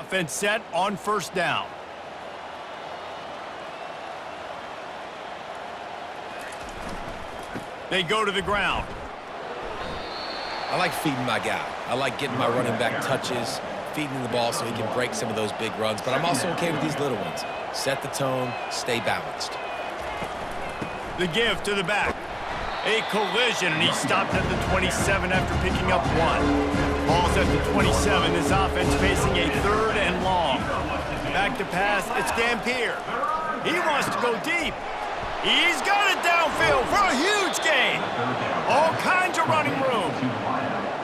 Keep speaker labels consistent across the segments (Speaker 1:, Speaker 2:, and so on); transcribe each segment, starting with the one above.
Speaker 1: offense set on first down. They go to the ground.
Speaker 2: I like feeding my guy. I like getting my running back touches, feeding the ball so he can break some of those big runs. But I'm also okay with these little ones. Set the tone, stay balanced.
Speaker 1: The give to the back. A collision, and he stopped at the 27 after picking up 1. Ball's at the 27. This offense facing a 3rd and long. Back to pass. It's Dampier. He wants to go deep. He's got it downfield for a huge gain. All kinds of running room.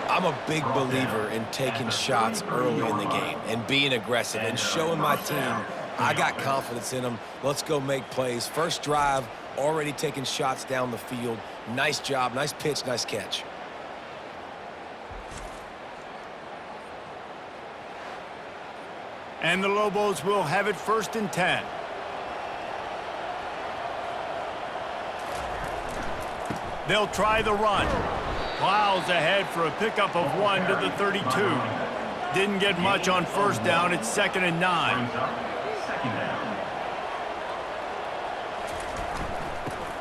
Speaker 2: I'm a big believer in taking shots early in the game and being aggressive and showing my team I got confidence in them. Let's go make plays. First drive, already taking shots down the field. Nice job, nice pitch, nice catch.
Speaker 1: And the Lobos will have it 1st and 10. They'll try the run. Plows ahead for a pickup of 1 to the 32. Didn't get much on first down. It's 2nd and 9.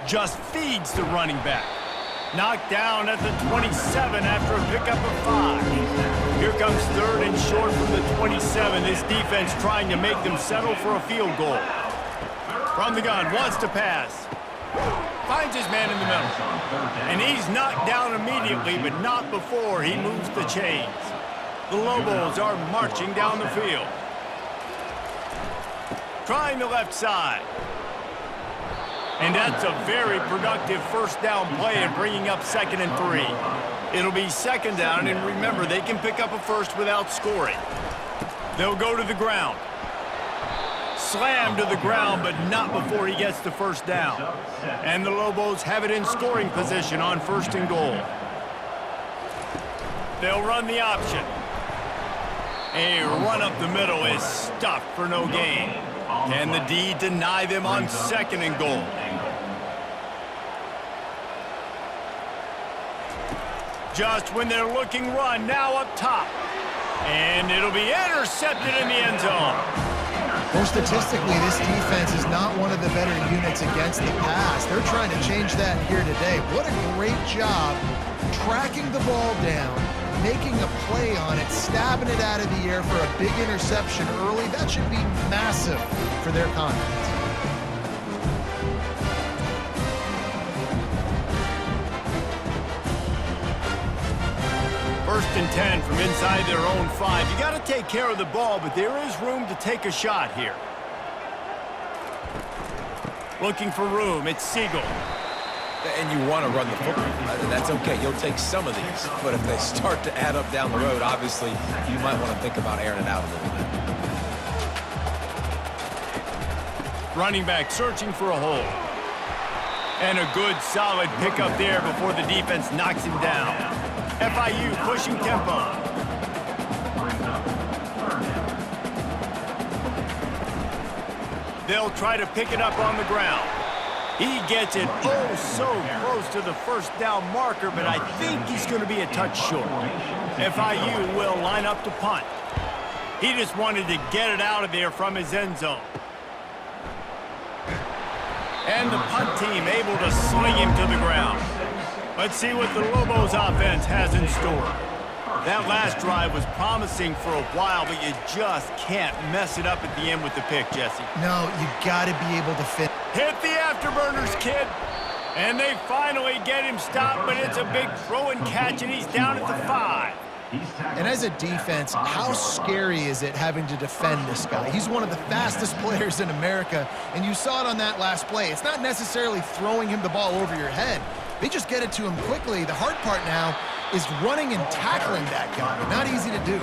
Speaker 1: Just feeds the running back. Knocked down at the 27 after a pickup of 5. Here comes 3rd and short from the 27. This defense trying to make them settle for a field goal. From the gun, wants to pass. Finds his man in the middle. And he's knocked down immediately, but not before he moves the chains. The Lobos are marching down the field. Trying the left side. And that's a very productive first down play and bringing up 2nd and 3. It'll be 2nd down, and remember, they can pick up a first without scoring. They'll go to the ground. Slammed to the ground, but not before he gets the first down. And the Lobos have it in scoring position on 1st and goal. They'll run the option. A run up the middle is stuffed for no gain. Can the D deny them on 2nd and goal? Just when they're looking run, now up top. And it'll be intercepted in the end zone.
Speaker 3: Well, statistically, this defense is not one of the better units against the pass. They're trying to change that here today. What a great job tracking the ball down, making a play on it, stabbing it out of the air for a big interception early. That should be massive for their confidence.
Speaker 1: 1st and 10 from inside their own 5. You got to take care of the ball, but there is room to take a shot here. Looking for room, it's Siegel.
Speaker 2: And you want to run the football. That's okay. You'll take some of these. But if they start to add up down the road, obviously, you might want to think about airing it out a little bit.
Speaker 1: Running back searching for a hole. And a good, solid pickup there before the defense knocks him down. FIU pushing tempo. They'll try to pick it up on the ground. He gets it oh so close to the first down marker, but I think he's going to be a touch short. FIU will line up to punt. He just wanted to get it out of there from his end zone. And the punt team able to sling him to the ground. Let's see what the Lobos offense has in store. That last drive was promising for a while, but you just can't mess it up at the end with the pick, Jesse.
Speaker 3: No, you got to be able to fit.
Speaker 1: Hit the afterburners, kid. And they finally get him stopped, but it's a big throw and catch, and he's down at the 5.
Speaker 3: And as a defense, how scary is it having to defend this guy? He's one of the fastest players in America, and you saw it on that last play. It's not necessarily throwing him the ball over your head. They just get it to him quickly. The hard part now is running and tackling that guy. Not easy to do.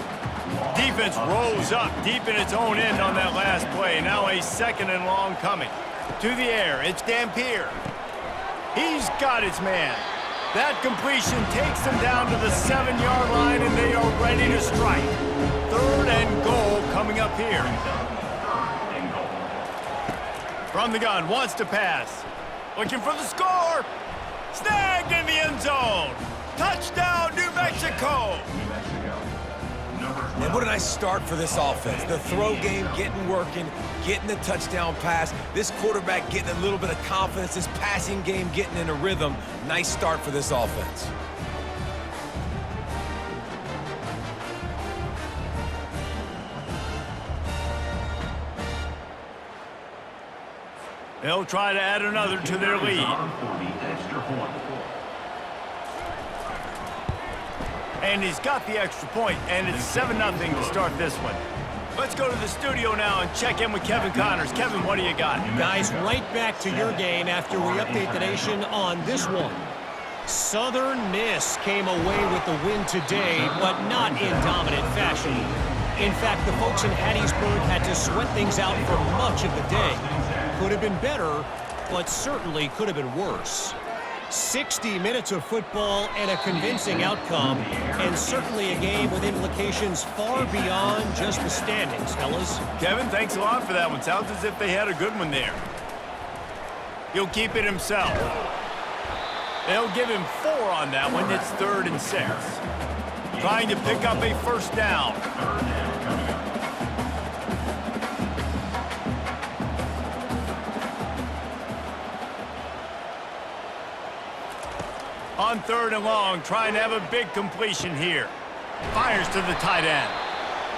Speaker 1: Defense rolls up deep in its own end on that last play. Now a 2nd and long coming. To the air, it's Dampier. He's got his man. That completion takes them down to the 7-yard line, and they are ready to strike. 3rd and goal coming up here. From the gun, wants to pass. Looking for the score. Snagged in the end zone. Touchdown, New Mexico.
Speaker 2: And what a nice start for this offense. The throw game getting working, getting the touchdown pass. This quarterback getting a little bit of confidence. This passing game getting in a rhythm. Nice start for this offense.
Speaker 1: They'll try to add another to their lead. And he's got the extra point, and it's 7-0 to start this one. Let's go to the studio now and check in with Kevin Connors. Kevin, what do you got?
Speaker 4: Guys, right back to your game after we update the nation on this one. Southern Miss came away with the win today, but not in dominant fashion. In fact, the folks in Hattiesburg had to sweat things out for much of the day. Could have been better, but certainly could have been worse. 60 minutes of football and a convincing outcome, and certainly a game with implications far beyond just the standings, fellas.
Speaker 1: Kevin, thanks a lot for that one. Sounds as if they had a good one there. He'll keep it himself. They'll give him 4 on that one. It's 3rd and 6. Trying to pick up a first down. On 3rd and long, trying to have a big completion here. Fires to the tight end.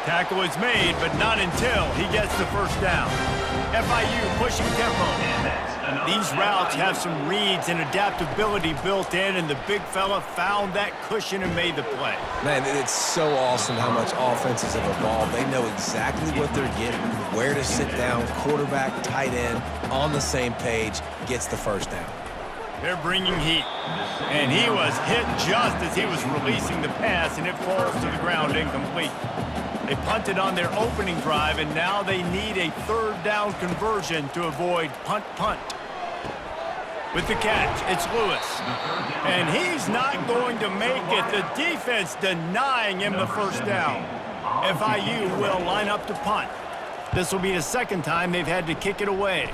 Speaker 1: Tackle is made, but not until he gets the first down. FIU pushing tempo. These routes have some reads and adaptability built in, and the big fella found that cushion and made the play.
Speaker 2: Man, it's so awesome how much offenses have evolved. They know exactly what they're getting, where to sit down, quarterback, tight end, on the same page, gets the first down.
Speaker 1: They're bringing heat. And he was hit just as he was releasing the pass, and it falls to the ground incomplete. They punted on their opening drive, and now they need a 3rd down conversion to avoid punt. With the catch, it's Lewis. And he's not going to make it. The defense denying him the first down. FIU will line up to punt. This will be the 2nd time they've had to kick it away.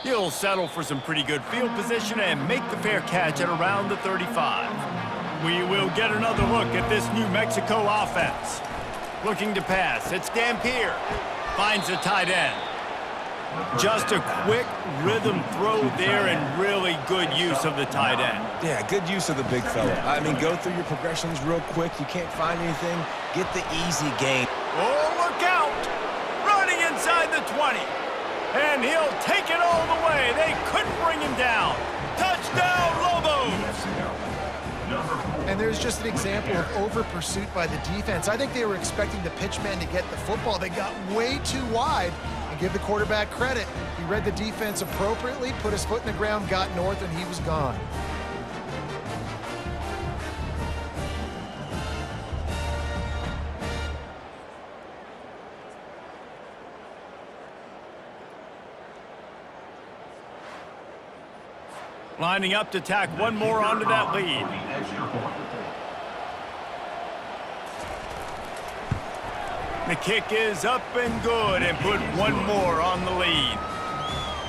Speaker 1: He'll settle for some pretty good field position and make the fair catch at around the 35. We will get another look at this New Mexico offense. Looking to pass. It's Dampier. Finds the tight end. Just a quick rhythm throw there and really good use of the tight end.
Speaker 2: Yeah, good use of the big fella. I mean, go through your progressions real quick. You can't find anything. Get the easy gain.
Speaker 1: Oh, look out! Running inside the 20. And he'll take it all the way. They couldn't bring him down. Touchdown, Lobos!
Speaker 3: And there's just an example of over-pursuit by the defense. I think they were expecting the pitchman to get the football. They got way too wide. And give the quarterback credit. He read the defense appropriately, put his foot in the ground, got north, and he was gone.
Speaker 1: Lining up to tack one more onto that lead. The kick is up and good and put one more on the lead.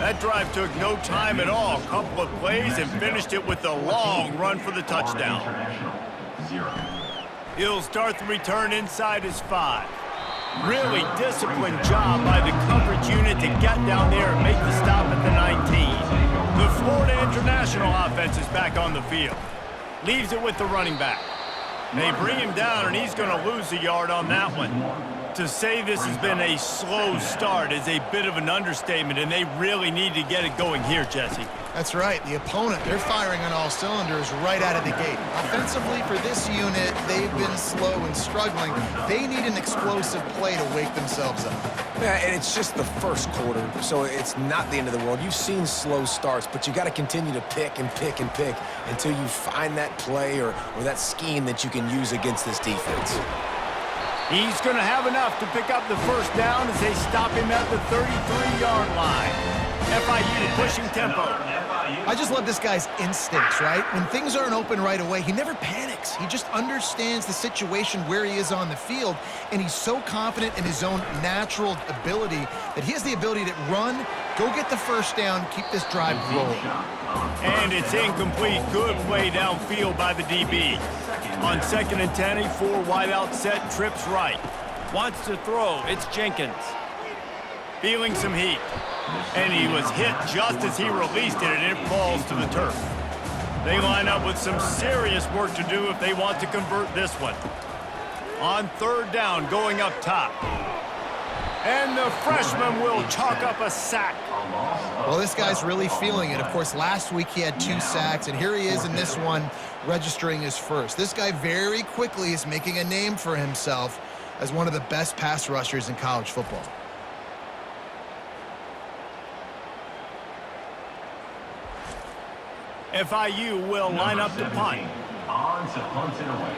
Speaker 1: That drive took no time at all. A couple of plays and finished it with a long run for the touchdown. He'll start the return inside his 5. Really disciplined job by the coverage unit to get down there and make the stop at the 19. The Florida International offense is back on the field. Leaves it with the running back. They bring him down, and he's going to lose a yard on that one. To say this has been a slow start is a bit of an understatement, and they really need to get it going here, Jesse.
Speaker 3: That's right. The opponent, they're firing on all cylinders right out of the gate. Offensively, for this unit, they've been slow and struggling. They need an explosive play to wake themselves up.
Speaker 2: Yeah, and it's just the first quarter, so it's not the end of the world. You've seen slow starts, but you got to continue to pick and pick and pick until you find that play or that scheme that you can use against this defense.
Speaker 1: He's going to have enough to pick up the first down as they stop him at the 33-yard line. FIU pushing tempo.
Speaker 3: I just love this guy's instincts, right? When things aren't open right away, he never panics. He just understands the situation where he is on the field, and he's so confident in his own natural ability that he has the ability to run Go get the first down, keep this drive rolling.
Speaker 1: And it's incomplete. Good play downfield by the DB. On 2nd and 10, a 4-wide-out set, trips right. Wants to throw. It's Jenkins. Feeling some heat. And he was hit just as he released it, and it falls to the turf. They line up with some serious work to do if they want to convert this one. On 3rd down, going up top. And the freshman will chalk up a sack.
Speaker 3: Well, this guy's really feeling it. Of course, last week he had 2 sacks, and here he is in this one registering his first. This guy very quickly is making a name for himself as one of the best pass rushers in college football.
Speaker 1: FIU will line up to punt.
Speaker 5: On to punt it away.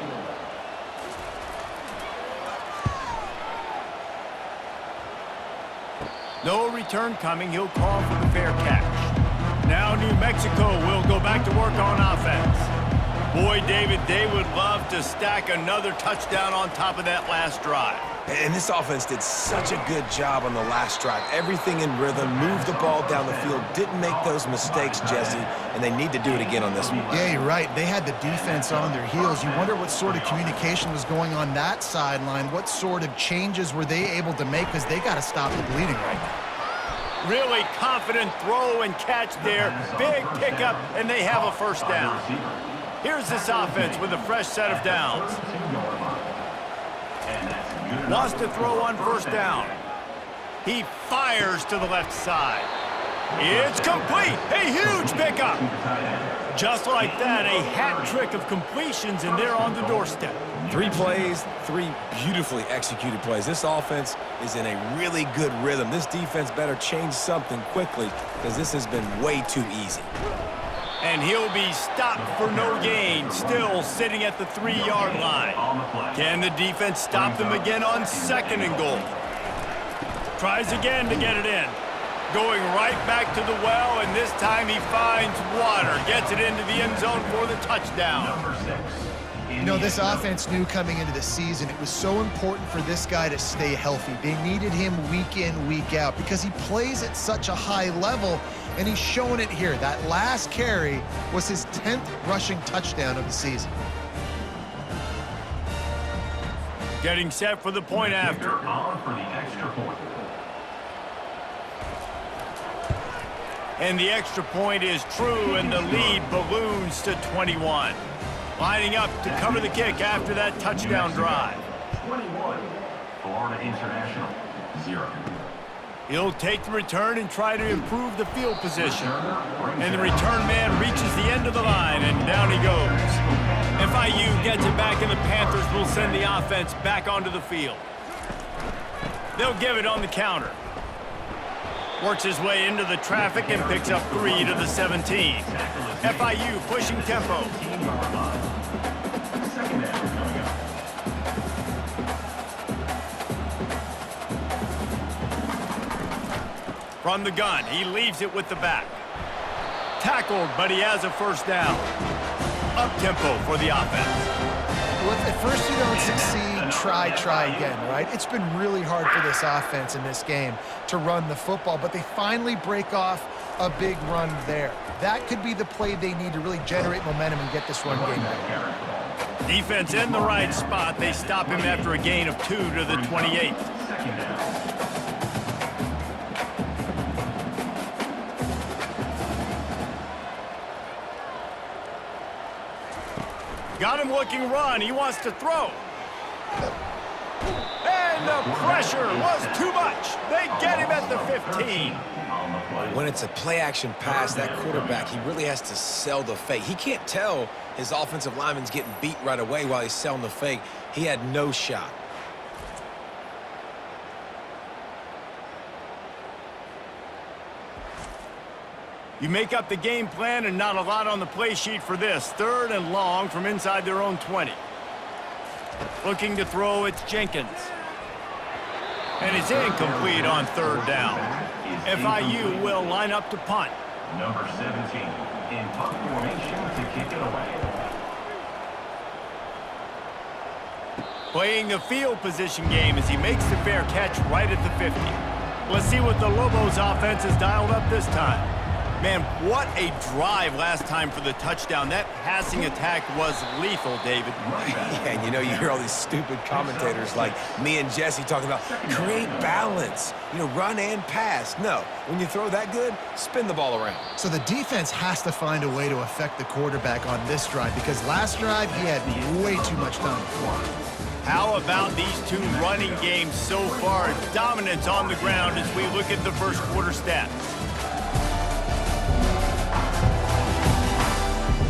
Speaker 1: No return coming. He'll call for the fair catch. Now New Mexico will go back to work on offense. Boy, David, they would love to stack another touchdown on top of that last drive.
Speaker 2: And this offense did such a good job on the last drive. Everything in rhythm, moved the ball down the field, didn't make those mistakes, Jesse, and they need to do it again on this one.
Speaker 3: Yeah, you're right. They had the defense on their heels. You wonder what sort of communication was going on that sideline. What sort of changes were they able to make, because they got to stop the bleeding right now.
Speaker 1: Really confident throw and catch there. Big pickup, and they have a first down. Here's this offense with a fresh set of downs. Wants to throw on 1st down. He fires to the left side. It's complete. A huge pickup. Just like that, a hat trick of completions, and they're on the doorstep.
Speaker 2: 3 plays, 3 beautifully executed plays. This offense is in a really good rhythm. This defense better change something quickly, because this has been way too easy.
Speaker 1: And he'll be stopped for no gain, still sitting at the 3-yard line. Can the defense stop them again on 2nd and goal? Tries again to get it in. Going right back to the well, and this time he finds water. Gets it into the end zone for the touchdown.
Speaker 3: You know, this offense knew coming into the season it was so important for this guy to stay healthy. They needed him week in, week out, because he plays at such a high level, and he's showing it here. That last carry was his 10th rushing touchdown of the season.
Speaker 1: Getting set for the point after.
Speaker 5: On for the extra point.
Speaker 1: And the extra point is true, and the lead balloons to 21. Lining up to cover the kick after that touchdown drive.
Speaker 5: 21. Florida International, 0.
Speaker 1: He'll take the return and try to improve the field position. And the return man reaches the end of the line, and down he goes. FIU gets it back, and the Panthers will send the offense back onto the field. They'll give it on the counter. Works his way into the traffic and picks up 3 to the 17. FIU pushing tempo. From the gun, he leaves it with the back. Tackled, but he has a first down. Up-tempo for the offense.
Speaker 3: Well, if at first you don't succeed, try again, right? It's been really hard for this offense in this game to run the football, but they finally break off a big run there. That could be the play they need to really generate momentum and get this run game going.
Speaker 1: Defense in the right spot. They stop him after a gain of 2 to the 28. Got him looking run. He wants to throw. And the pressure was too much. They get him at the 15.
Speaker 2: When it's a play-action pass, that quarterback, he really has to sell the fake. He can't tell his offensive lineman's getting beat right away while he's selling the fake. He had no shot.
Speaker 1: You make up the game plan, and not a lot on the play sheet for this. 3rd and long from inside their own 20. Looking to throw, it's Jenkins. And it's incomplete on 3rd down. FIU will line up to punt.
Speaker 5: Number 17 in punt formation to kick it away.
Speaker 1: Playing the field position game as he makes the fair catch right at the 50. Let's see what the Lobos offense has dialed up this time. Man, what a drive last time for the touchdown. That passing attack was lethal, David.
Speaker 2: Yeah, and you know, you hear all these stupid commentators like me and Jesse talking about create balance, you know, run and pass. No, when you throw that good, spin the ball around.
Speaker 3: So the defense has to find a way to affect the quarterback on this drive because last drive he had way too much time to throw.
Speaker 1: How about these two running games so far? Dominance on the ground as we look at the first quarter stats.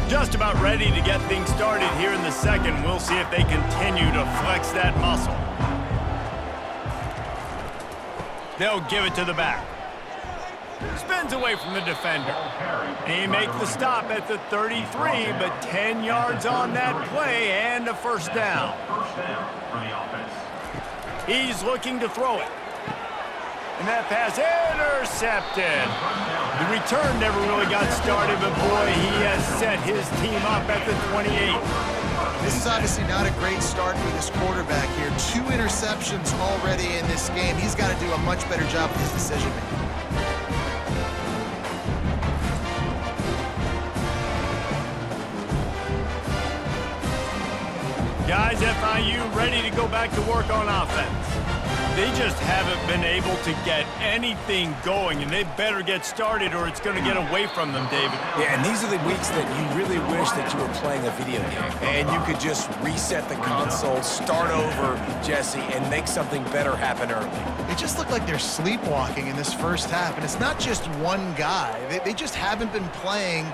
Speaker 1: Just about ready to get things started here in the second. We'll see if they continue to flex that muscle. They'll give it to the back. Spins away from the defender. He makes the stop at the 33, but 10 yards on that play and a first down. He's looking to throw it. And that pass intercepted. The return never really got started, but boy, he has set his team up at the 28.
Speaker 3: This is obviously not a great start for this quarterback here. 2 interceptions already in this game. He's got to do a much better job with his decision-making.
Speaker 1: Guys, FIU ready to go back to work on offense. They just haven't been able to get anything going, and they better get started or it's going to get away from them, David.
Speaker 2: Yeah, and these are the weeks that you really wish that you were playing a video game and you could just reset the console, start over, Jesse, and make something better happen early.
Speaker 3: It just looked like they're sleepwalking in this first half, and it's not just one guy. They just haven't been playing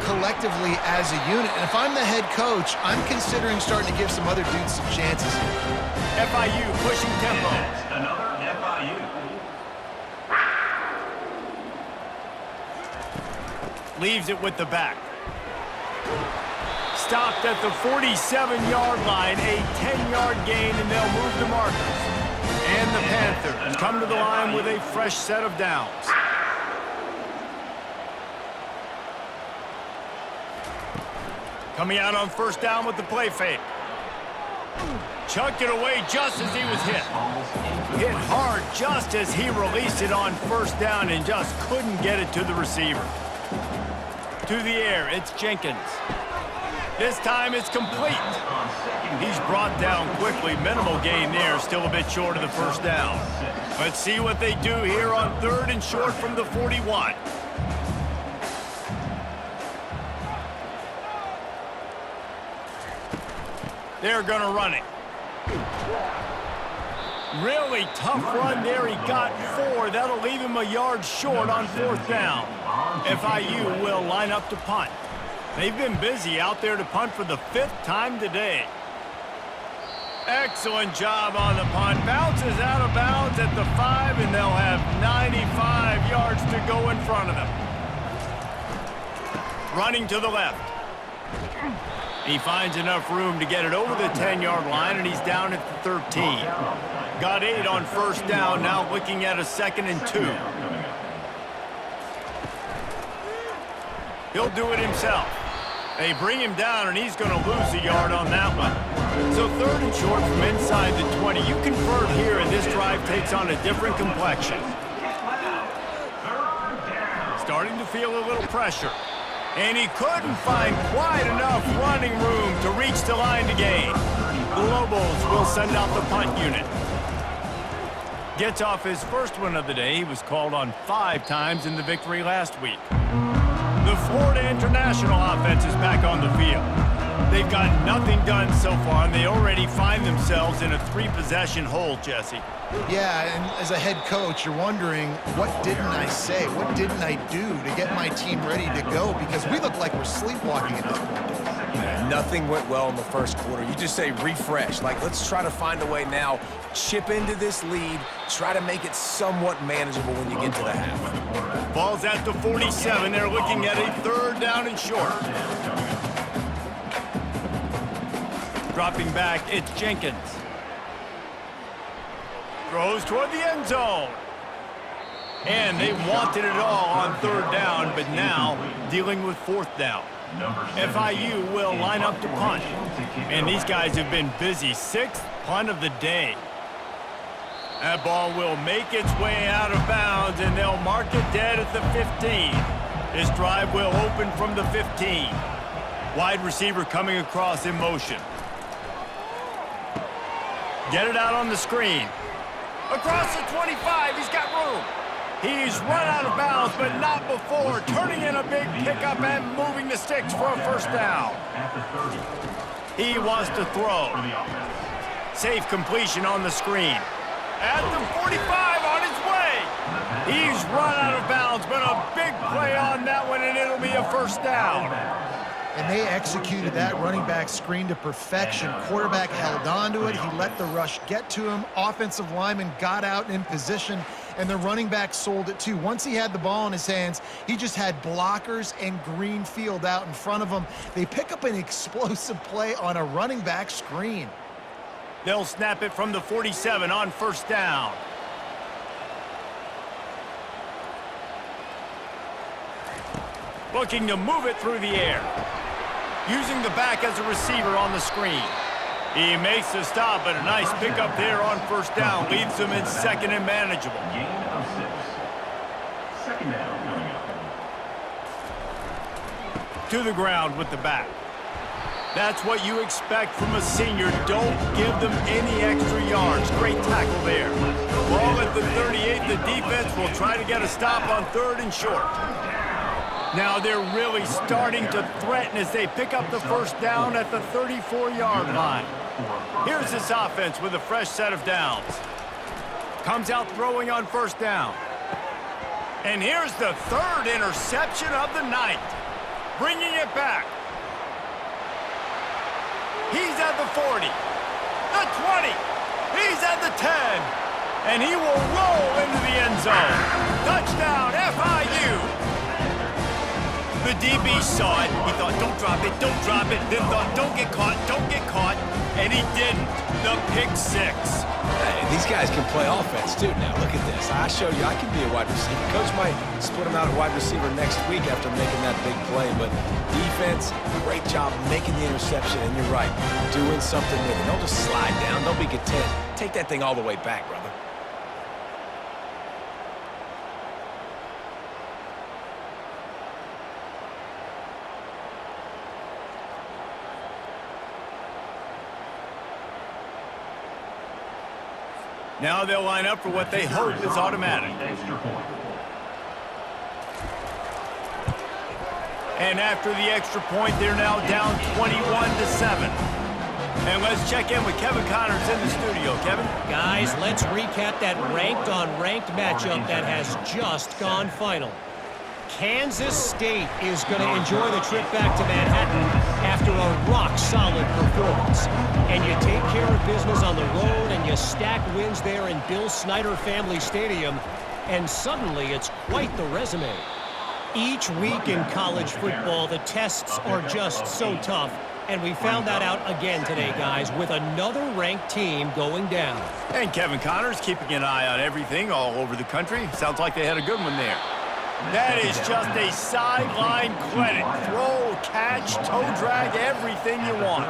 Speaker 3: collectively as a unit. And if I'm the head coach, I'm considering starting to give some other dudes some chances here.
Speaker 1: FIU pushing tempo.
Speaker 5: Another FIU.
Speaker 1: Leaves it with the back. Stopped at the 47-yard line, a 10-yard gain, and they'll move the markers. And the Panthers come to the line with a fresh set of downs. Coming out on first down with the play fake. Chucked it away just as he was hit. Hit hard just as he released it on first down and just couldn't get it to the receiver. To the air, it's Jenkins. This time it's complete. He's brought down quickly. Minimal gain there, still a bit short of the first down. Let's see what they do here on 3rd and short from the 41. They're going to run it. Really tough run there. He got 4. That'll leave him a yard short on 4th down. FIU will line up to punt. They've been busy out there to punt for the 5th time today. Excellent job on the punt. Bounces out of bounds at the 5, and they'll have 95 yards to go in front of them. Running to the left. He finds enough room to get it over the 10-yard line, and he's down at the 13. Got 8 on first down, now looking at a 2nd and 2. He'll do it himself. They bring him down, and he's going to lose a yard on that one. So 3rd and short from inside the 20. You convert here, and this drive takes on a different complexion. Starting to feel a little pressure. And he couldn't find quite enough running room to reach the line to gain. The Lobos will send out the punt unit. Gets off his first one of the day. He was called on 5 times in the victory last week. The Florida International offense is back on the field. They've got nothing done so far, and they already find themselves in a 3-possession hole, Jesse.
Speaker 3: Yeah, and as a head coach, you're wondering, what didn't I say? What didn't I do to get my team ready to go? Because we look like we're sleepwalking at this point.
Speaker 2: Yeah, nothing went well in the first quarter. You just say refresh. Like, let's try to find a way now, chip into this lead, try to make it somewhat manageable when you get to the half.
Speaker 1: Ball's at the 47. They're looking at a 3rd down and short. Dropping back, it's Jenkins. Throws toward the end zone. And they wanted it all on 3rd down, but now dealing with 4th down. FIU will line up to punt. And these guys have been busy. 6th punt of the day. That ball will make its way out of bounds, and they'll mark it dead at the 15. This drive will open from the 15. Wide receiver coming across in motion. Get it out on the screen. Across the 25, he's got room. He's run out of bounds, but not before turning in a big pickup and moving the sticks for a first down. He wants to throw. Safe completion on the screen. At the 45, on his way. He's run out of bounds, but a big play on that one, and it'll be a first down.
Speaker 3: And they executed that running back screen to perfection. Quarterback held on to it. He let the rush get to him. Offensive lineman got out in position, and the running back sold it too. Once he had the ball in his hands, he just had blockers and green field out in front of him. They pick up an explosive play on a running back screen.
Speaker 1: They'll snap it from the 47 on first down. Looking to move it through the air. Using the back as a receiver on the screen. He makes the stop, but a nice pickup there on first down. Leaves him in second and manageable.
Speaker 5: Gain of 6. Second down coming up.
Speaker 1: To the ground with the back. That's what you expect from a senior. Don't give them any extra yards. Great tackle there. Ball at the 38. The defense will try to get a stop on 3rd and short. Now they're really starting to threaten as they pick up the first down at the 34-yard line. Here's this offense with a fresh set of downs. Comes out throwing on first down. And here's the 3rd interception of the night. Bringing it back. He's at the 40, the 20, he's at the 10, and he will roll into the end zone. Touchdown, FIU. The DB saw it. He thought, don't drop it, then thought, don't get caught, and he didn't. The pick 6.
Speaker 2: Hey, these guys can play offense too now. Look at this. I showed you I can be a wide receiver. Coach might split him out at wide receiver next week after making that big play, but defense, great job making the interception, and you're right, doing something with it. Don't just slide down. Don't be content. Take that thing all the way back, brother.
Speaker 1: Now they'll line up for what they hope is automatic.
Speaker 5: Extra point.
Speaker 1: And after the extra point, they're now down 21-7. And let's check in with Kevin Connors in the studio. Kevin?
Speaker 4: Guys, let's recap that ranked-on-ranked matchup that has just gone final. Kansas State is going to enjoy the trip back to Manhattan after a rock-solid performance. And you take care of business on the road and you stack wins there in Bill Snyder Family Stadium, and suddenly it's quite the resume. Each week in college football, the tests are just so tough, and we found that out again today, guys, with another ranked team going down.
Speaker 1: And Kevin Connors keeping an eye on everything all over the country. Sounds like they had a good one there. That is just a sideline clinic. Throw, catch, toe drag, everything you want.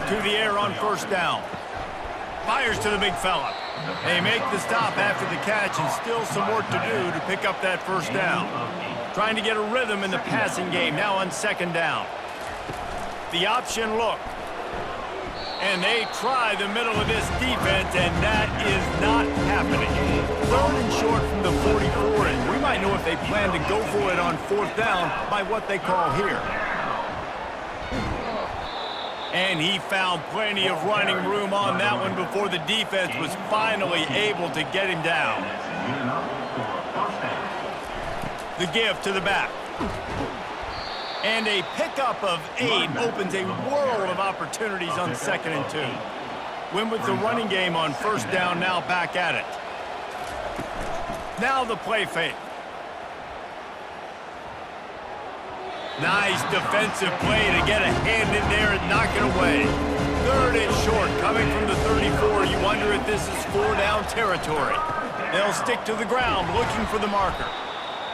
Speaker 1: To the air on first down. Fires to the big fella. They make the stop after the catch, and still some work to do to pick up that first down. Trying to get a rhythm in the passing game, now on second down. The option look. And they try the middle of this defense, and that is not happening. 3rd and short from the 44, and we might know if they plan to go for it on 4th down by what they call here. And he found plenty of running room on that one before the defense was finally able to get him down. The give to the back. And a pickup of 8 opens a world of opportunities on 2nd and 2. Win with the running game on first down, now back at it. Now the play fake. Nice defensive play to get a hand in there and knock it away. 3rd and short coming from the 34. You wonder if this is 4-down territory. They'll stick to the ground looking for the marker.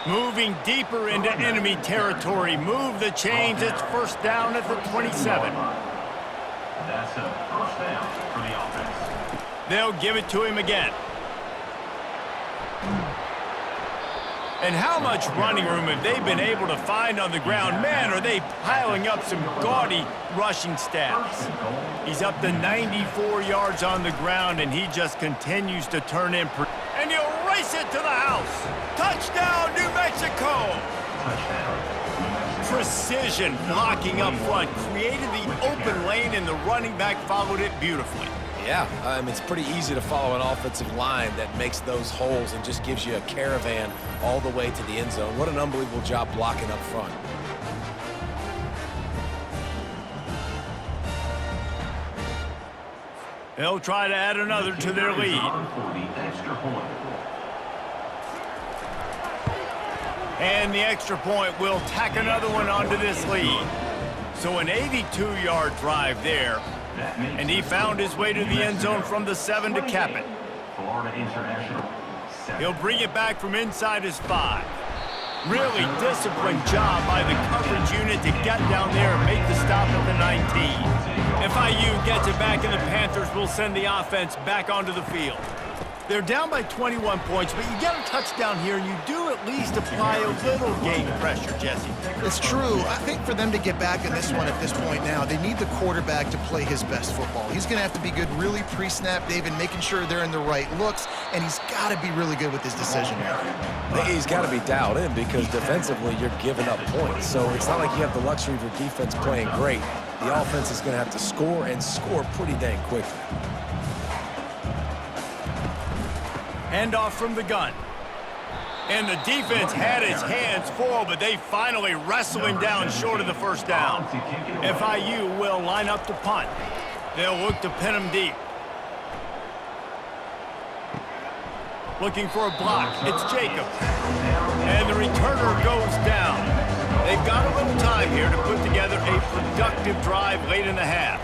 Speaker 1: Moving deeper into enemy territory. Move the chains. It's first down at the 27.
Speaker 5: That's a first down for the offense.
Speaker 1: They'll give it to him again. And how much running room have they been able to find on the ground? Man, are they piling up some gaudy rushing stats. He's up to 94 yards on the ground, and he just continues to turn in. And he'll race it to the house. Touchdown, New Mexico! Precision blocking up front, created the open lane, and the running back followed it beautifully.
Speaker 2: Yeah, it's pretty easy to follow an offensive line that makes those holes and just gives you a caravan all the way to the end zone. What an unbelievable job blocking up front.
Speaker 1: They'll try to add another to their lead. And the extra point will tack another one onto this lead. So an 82-yard drive there. And he found his way to the end zone from the 7 to cap it. He'll bring it back from inside his 5. Really disciplined job by the coverage unit to get down there and make the stop at the 19. FIU gets it back, and the Panthers will send the offense back onto the field. They're down by 21 points, but you get a touchdown here, and you do at least apply a little game pressure, Jesse.
Speaker 3: It's true. I think for them to get back in this one at this point now, they need the quarterback to play his best football. He's going to have to be good really pre-snap, David, making sure they're in the right looks, and he's got to be really good with his decision-making.
Speaker 2: He's got to be dialed in because defensively you're giving up points. So it's not like you have the luxury of your defense playing great. The offense is going to have to score and score pretty dang quickly.
Speaker 1: Handoff from the gun. And the defense had his hands full, but they finally wrestle him down short of the first down. FIU will line up to punt. They'll look to pin him deep. Looking for a block. It's Jaycatt. And the returner goes down. They've got a little time here to put together a productive drive late in the half.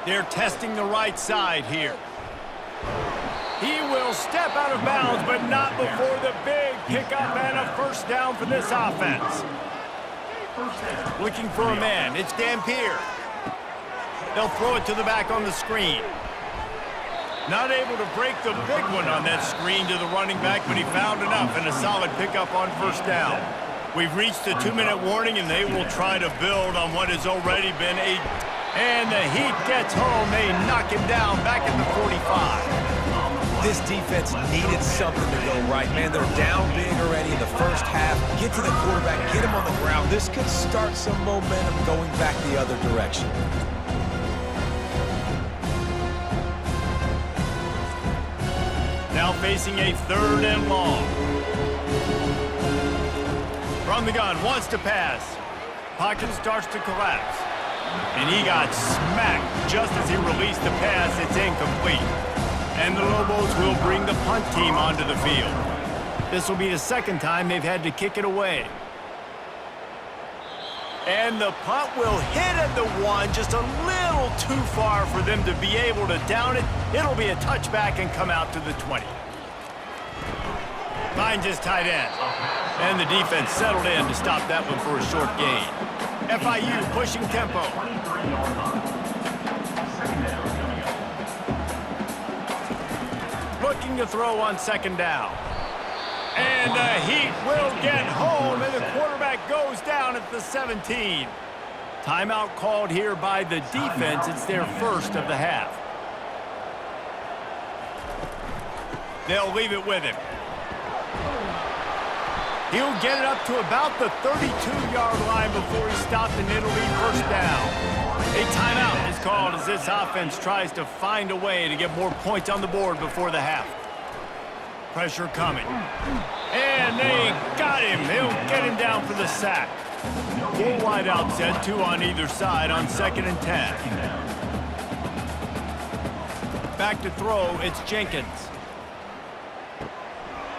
Speaker 1: They're testing the right side here. He will step out of bounds, but not before the big pickup and a first down for this offense. Looking for a man. It's Dampier. They'll throw it to the back on the screen. Not able to break the big one on that screen to the running back, but he found enough and a solid pickup on first down. We've reached the 2-minute warning, and they will try to build on what has already been a... And the Heat gets home. They knock him down back at the 45.
Speaker 2: This defense needed something to go right. Man, they're down big already in the first half. Get to the quarterback, get him on the ground. This could start some momentum going back the other direction.
Speaker 1: Now facing a 3rd and long. From the gun, wants to pass. Pocket starts to collapse. And he got smacked just as he released the pass. It's incomplete. And the Lobos will bring the punt team onto the field. This will be the second time they've had to kick it away. And the punt will hit at the 1, just a little too far for them to be able to down it. It'll be a touchback and come out to the 20. Finds his tight end. And the defense settled in to stop that one for a short gain. FIU pushing tempo. Looking to throw on 2nd down. And the Heat will get home, and the quarterback goes down at the 17. Timeout called here by the defense. It's their first of the half. They'll leave it with him. He'll get it up to about the 32-yard line before he's stopped, and it'll be first down. A timeout is called as this offense tries to find a way to get more points on the board before the half. Pressure coming. And they got him. They'll get him down for the sack. 4 wideouts set, 2 on either side on 2nd and 10. Back to throw, it's Jenkins.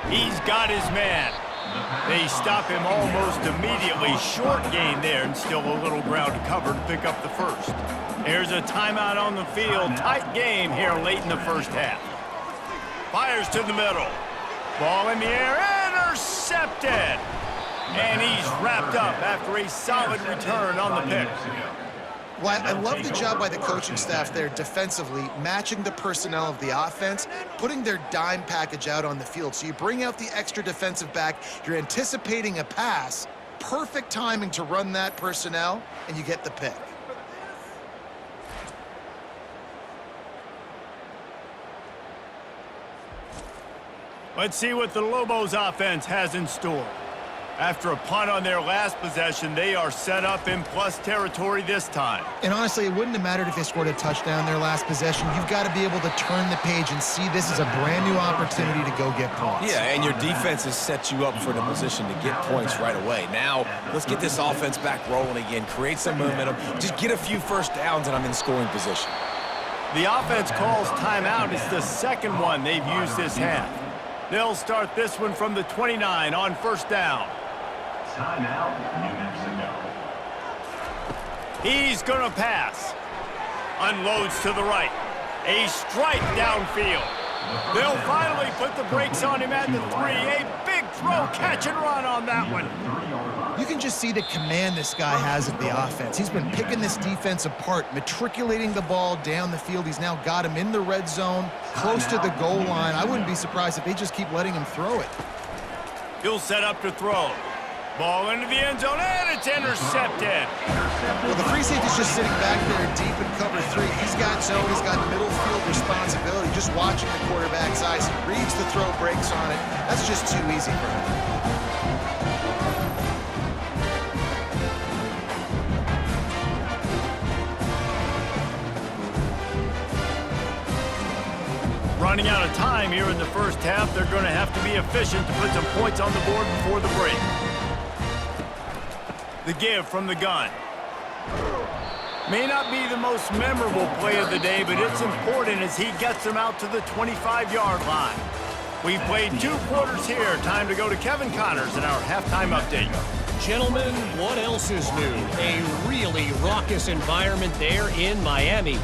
Speaker 1: He's got his man. They stop him almost immediately. Short gain there, and still a little ground to cover to pick up the first. There's a timeout on the field. Tight game here late in the first half. Fires to the middle. Ball in the air, intercepted. And he's wrapped up after a solid return on the pick.
Speaker 3: Well, I love the job by the coaching staff there defensively, matching the personnel of the offense, putting their dime package out on the field. So you bring out the extra defensive back, you're anticipating a pass, perfect timing to run that personnel, and you get the pick.
Speaker 1: Let's see what the Lobos offense has in store. After a punt on their last possession, they are set up in plus territory this time.
Speaker 3: And honestly, it wouldn't have mattered if they scored a touchdown their last possession. You've got to be able to turn the page and see this is a brand new opportunity to go get points.
Speaker 2: Yeah, and your defense has set you up for the position to get points right away. Now, let's get this offense back rolling again, create some momentum, just get a few first downs, and I'm in scoring position.
Speaker 1: The offense calls timeout. It's the second one they've used this half. They'll start this one from the 29 on first down.
Speaker 5: Timeout, New Mexico.
Speaker 1: He's going to pass. Unloads to the right. A strike downfield. They'll finally put the brakes on him at the 3. A big throw, catch and run on that one.
Speaker 3: You can just see the command this guy has of the offense. He's been picking this defense apart, matriculating the ball down the field. He's now got him in the red zone, close to the goal line. I wouldn't be surprised if they just keep letting him throw it.
Speaker 1: He'll set up to throw. Ball into the end zone, and it's intercepted.
Speaker 3: Well, the free safety's just sitting back there deep in cover 3. He's got zone, he's got middle field responsibility, just watching the quarterback's eyes. He reads the throw, breaks on it. That's just too easy for him.
Speaker 1: Running out of time here in the first half, they're going to have to be efficient to put some points on the board before the break. The give from the gun. May not be the most memorable play of the day, but it's important as he gets them out to the 25-yard line. We've played 2 quarters here. Time to go to Kevin Connors in our halftime update.
Speaker 4: Gentlemen, what else is new? A really raucous environment there in Miami.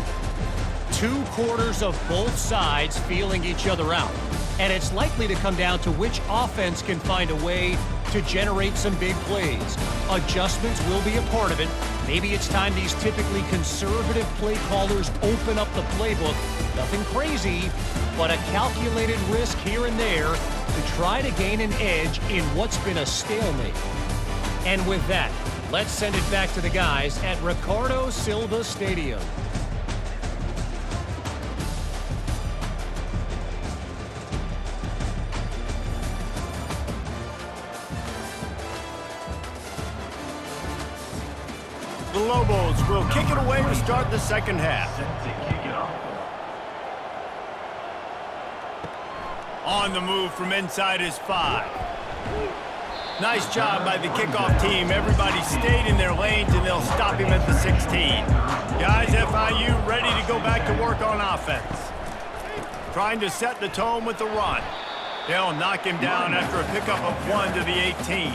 Speaker 4: 2 quarters of both sides feeling each other out. And it's likely to come down to which offense can find a way to generate some big plays. Adjustments will be a part of it. Maybe it's time these typically conservative play callers open up the playbook. Nothing crazy, but a calculated risk here and there to try to gain an edge in what's been a stalemate. And with that, let's send it back to the guys at Ricardo Silva Stadium.
Speaker 1: The Lobos will kick it away to start the second half.
Speaker 5: Set to kick it off.
Speaker 1: On the move from inside his 5. Nice job by the kickoff team. Everybody stayed in their lanes, and they'll stop him at the 16. Guys, FIU ready to go back to work on offense. Trying to set the tone with the run. They'll knock him down after a pickup of 1 to the 18.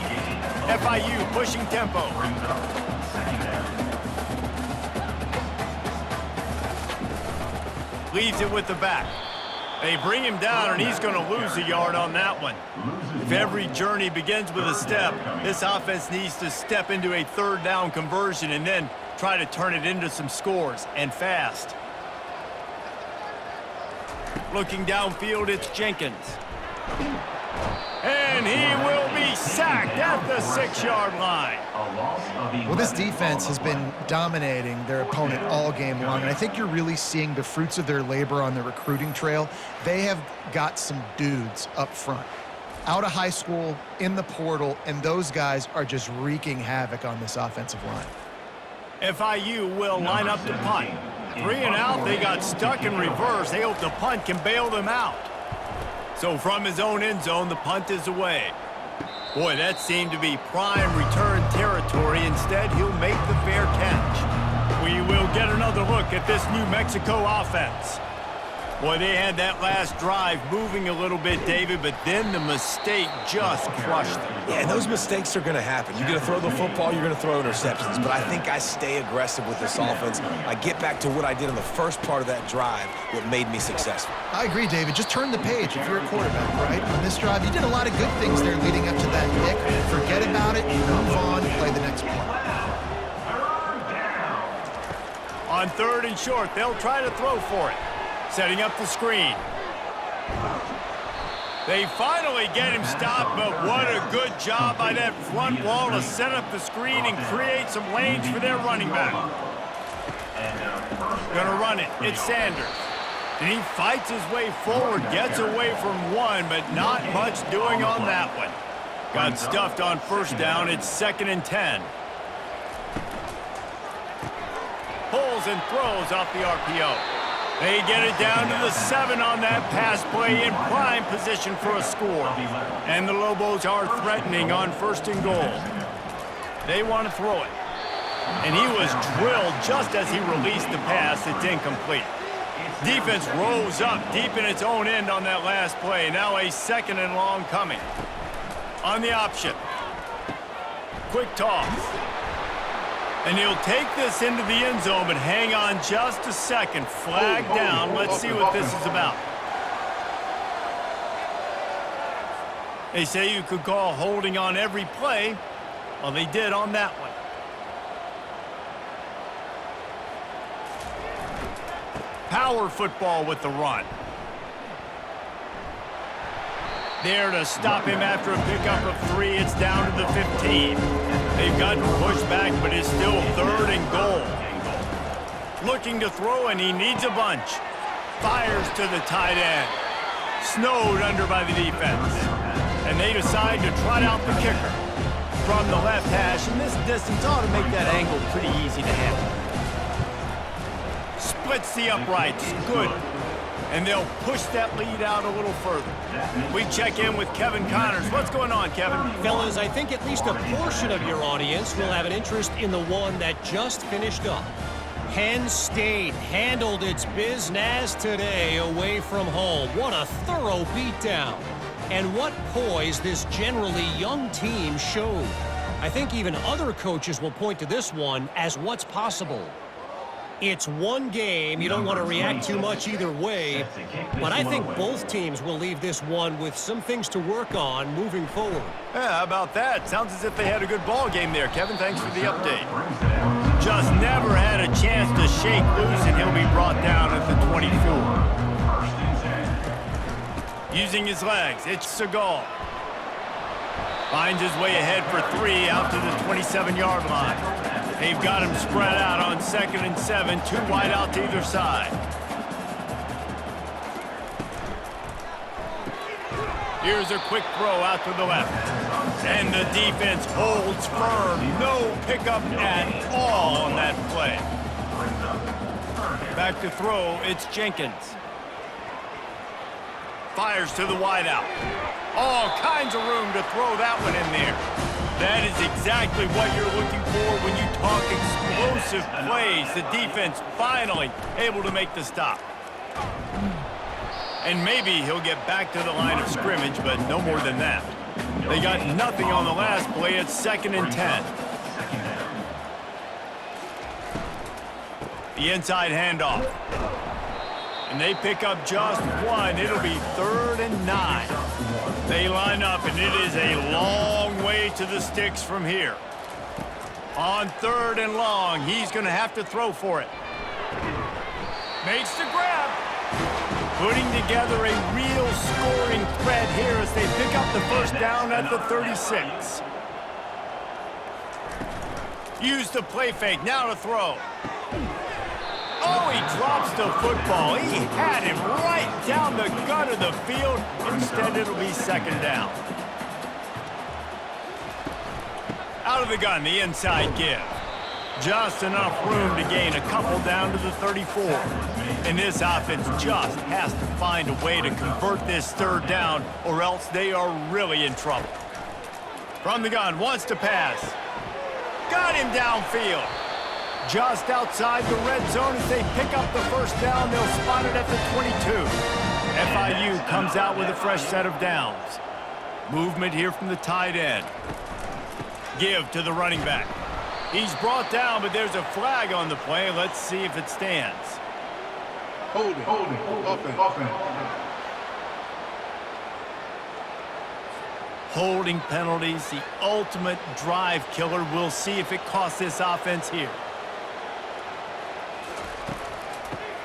Speaker 1: FIU pushing tempo. Leaves it with the back. They bring him down, and he's going to lose a yard on that one. If every journey begins with a step, this offense needs to step into a 3rd down conversion and then try to turn it into some scores, and fast. Looking downfield, it's Jenkins. And he will be sacked at the 6-yard line.
Speaker 3: Well, this defense has been dominating their opponent all game long, and I think you're really seeing the fruits of their labor on the recruiting trail. They have got some dudes up front, out of high school, in the portal, and those guys are just wreaking havoc on this offensive line.
Speaker 1: FIU will line up to punt. 3 and out, they got stuck in reverse. They hope the punt can bail them out. So from his own end zone, the punt is away. Boy, that seemed to be prime return territory. Instead, he'll make the fair catch. We will get another look at this New Mexico offense. Boy, they had that last drive moving a little bit, David, but then the mistake just crushed them.
Speaker 2: Yeah, and those mistakes are going to happen. You're going to throw the football, you're going to throw interceptions. But I think I stay aggressive with this offense. I get back to what I did in the first part of that drive, what made me successful.
Speaker 3: I agree, David. Just turn the page if you're a quarterback, right? On this drive, you did a lot of good things there leading up to that pick. Forget about it, move on, play the next play.
Speaker 1: On 3rd and short, they'll try to throw for it. Setting up the screen. They finally get him stopped, but what a good job by that front wall to set up the screen and create some lanes for their running back. Gonna run it. It's Sanders. And he fights his way forward, gets away from one, but not much doing on that one. Got stuffed on 1st down. It's 2nd and 10. Pulls and throws off the RPO. They get it down to the 7 on that pass play in prime position for a score. And the Lobos are threatening on 1st and goal. They want to throw it. And he was drilled just as he released the pass. It's incomplete. Defense rose up deep in its own end on that last play. Now a 2nd and long coming. On the option. Quick toss. And he'll take this into the end zone, but hang on just a second. Flag down. Let's see what this is about. They say you could call holding on every play. Well, they did on that one. Power football with the run. There to stop him after a pickup of 3. It's down to the 15. They've gotten pushed back, but it's still 3rd and goal. Looking to throw, and he needs a bunch. Fires to the tight end. Snowed under by the defense. And they decide to trot out the kicker. From the left hash, and this distance ought to make that angle pretty easy to handle. Splits the uprights. Good. And they'll push that lead out a little further. We check in with Kevin Connors. What's going on, Kevin?
Speaker 4: Fellas, I think at least a portion of your audience will have an interest in the one that just finished up. Penn State handled its business today away from home. What a thorough beatdown. And what poise this generally young team showed. I think even other coaches will point to this one as what's possible. It's one game. You don't want to react too much either way, but I think both teams will leave this one with some things to work on moving forward.
Speaker 1: Yeah, how about that? Sounds as if they had a good ball game there. Kevin, thanks for the update. Just never had a chance to shake loose, and he'll be brought down at the 24. Using his legs, it's Seagal. Finds his way ahead for 3 out to the 27-yard line. They've got him spread out on 2nd and 7, 2 wide out to either side. Here's a quick throw out to the left. And the defense holds firm. No pickup at all on that play. Back to throw, it's Jenkins. Fires to the wide out. All kinds of room to throw that one in there. That is exactly what you're looking for when you talk explosive plays. The defense finally able to make the stop. And maybe he'll get back to the line of scrimmage, but no more than that. They got nothing on the last play. It's 2nd and 10. The inside handoff. And they pick up just 1. It'll be 3rd and 9. They line up, and it is a long way to the sticks from here. On 3rd and long, he's going to have to throw for it. Makes the grab. Putting together a real scoring threat here as they pick up the 1st down at the 36. Use the play fake, now to throw. Oh, he drops the football. He had him right down the gut of the field. Instead, it'll be 2nd down. Out of the gun, the inside give. Just enough room to gain a couple down to the 34. And this offense just has to find a way to convert this 3rd down, or else they are really in trouble. From the gun, wants to pass. Got him downfield. Just outside the red zone as they pick up the 1st down. They'll spot it at the 22. FIU comes out with a fresh set of downs. Movement here from the tight end. Give to the running back. He's brought down, but there's a flag on the play. Let's see if it stands.
Speaker 6: Holding, offense.
Speaker 1: Holding penalties, the ultimate drive killer. We'll see if it costs this offense here.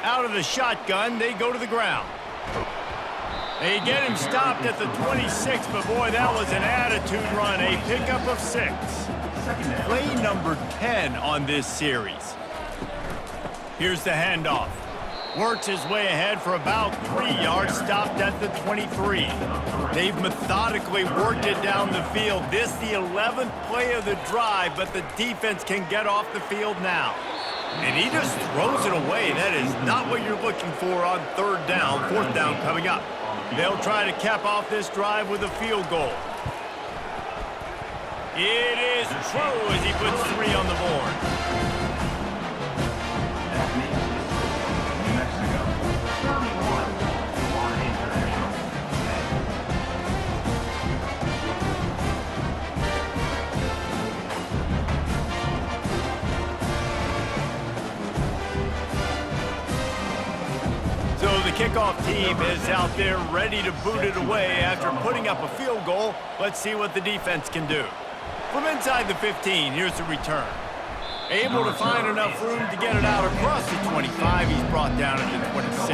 Speaker 1: Out of the shotgun, they go to the ground. They get him stopped at the 26, but boy, that was an attitude run, a pickup of 6. Play number 10 on this series. Here's the handoff. Works his way ahead for about 3 yards, stopped at the 23. They've methodically worked it down the field. This the 11th play of the drive, but the defense can get off the field now. And he just throws it away. That is not what you're looking for on 3rd down, 4th down coming up. They'll try to cap off this drive with a field goal. It is true as he puts 3 on the board.
Speaker 5: New Mexico, 31, Florida International, 10.
Speaker 1: So the kickoff team is out there ready to boot it away after putting up a field goal. Let's see what the defense can do. From inside the 15, here's the return. Able to find enough room to get it out across the 25. He's brought down at the 26.